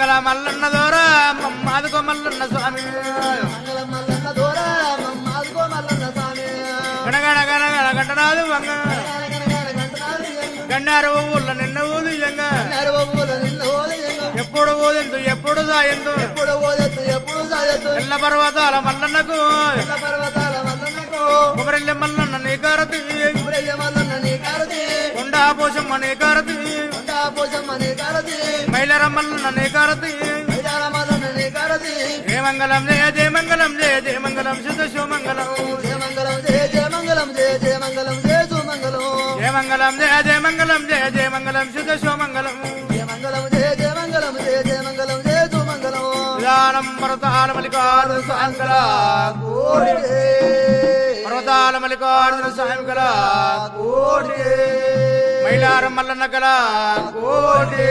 మంగళ మల్లన్న దోర మమ్మాదుకో మల్లన్న స్వామి గణగణ గణగణ గంటనాదు వంగ గన్నార ఊళ్ళ నిన్న ఊదియంగా ఎప్పుడు ఊదిందు ఎప్పుడు సాయందు ఎల్ల పర్వతాల మల్లన్నకు కుమరెల్లి మల్లన్న నీ కారతి కొండా పోషమ్మ నీ కారతి మైలర మల్లన్న నీ కారతి జయ మంగళం జయ జయ మంగళం జయ జయ మంగళం శుద్ధ శివమంగళం జయ మంగళం జయ జయ మంగళం జయ జయ మంగళం జయ సుమంగళం జయ మంగళం జయ జయ మంగళం జయ జయ మంగళం శుద్ధ శివమంగళం జయ మంగళం జయ జయ మంగళం జయ జయ మంగళం జయ సుమంగళం విధానం పర్వతాల మల్లికార్జున సాయంకల పర్వతాల మల్లికార్జున సాయంకల మైలారం మల్లన్న కల కోటి